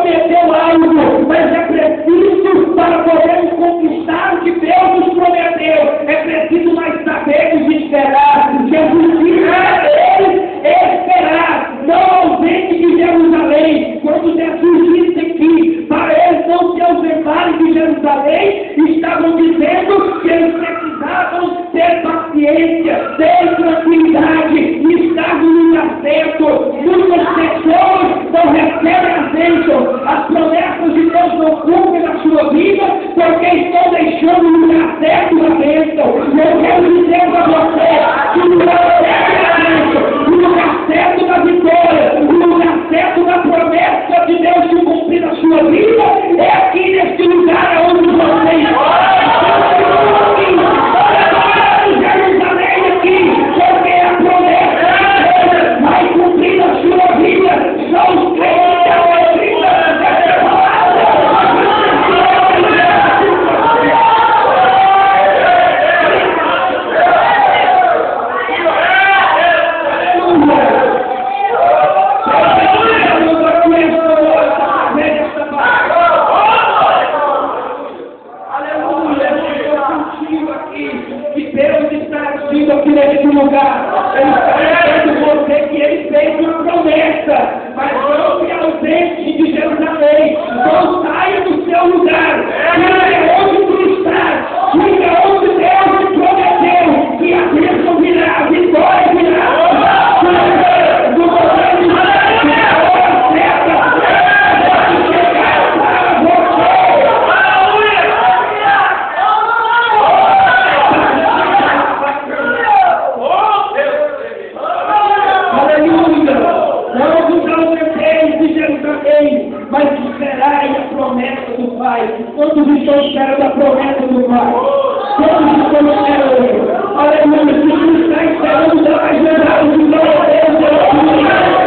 prometeu algo, mas é preciso, para podermos conquistar o que Deus nos prometeu, é preciso nós sabermos esperar. Jesus disse a eles esperar, não ausente de Jerusalém. Quando Jesus disse que para eles não se ausentarem de Jerusalém, estavam dizendo que eles precisavam ter paciência, ter tranquilidade, estar no lugar certo. Muitas pessoas não recebem a bênção, as promessas de Deus não cumprem na sua vida, porque estão deixando o lugar certo da bênção. Eu quero dizer para você que o lugar certo da bênção, o lugar certo da vitória, o lugar certo da promessa de Deus se cumprir na sua vida, é aqui neste lugar onde você está. Jerusalém aqui, porque a promessa vai cumprir na sua vida. São os crentes da doutrina dessa palavra. Aqui nesse lugar, ele está dizendo você que ele fez uma promessa, mas não se ausente de Jerusalém, não saia do seu lugar, fica onde tu estás, fica onde Deus te prometeu, que a bênção virá, a vitória virá. Do governo de Deus, a hora certa, vai chegar para você. Mas esperai a promessa do Pai. Quantos estão esperando a promessa do Pai? Quantos estão esperando? Aleluia, se tu está esperando, você vai gerar o que Deus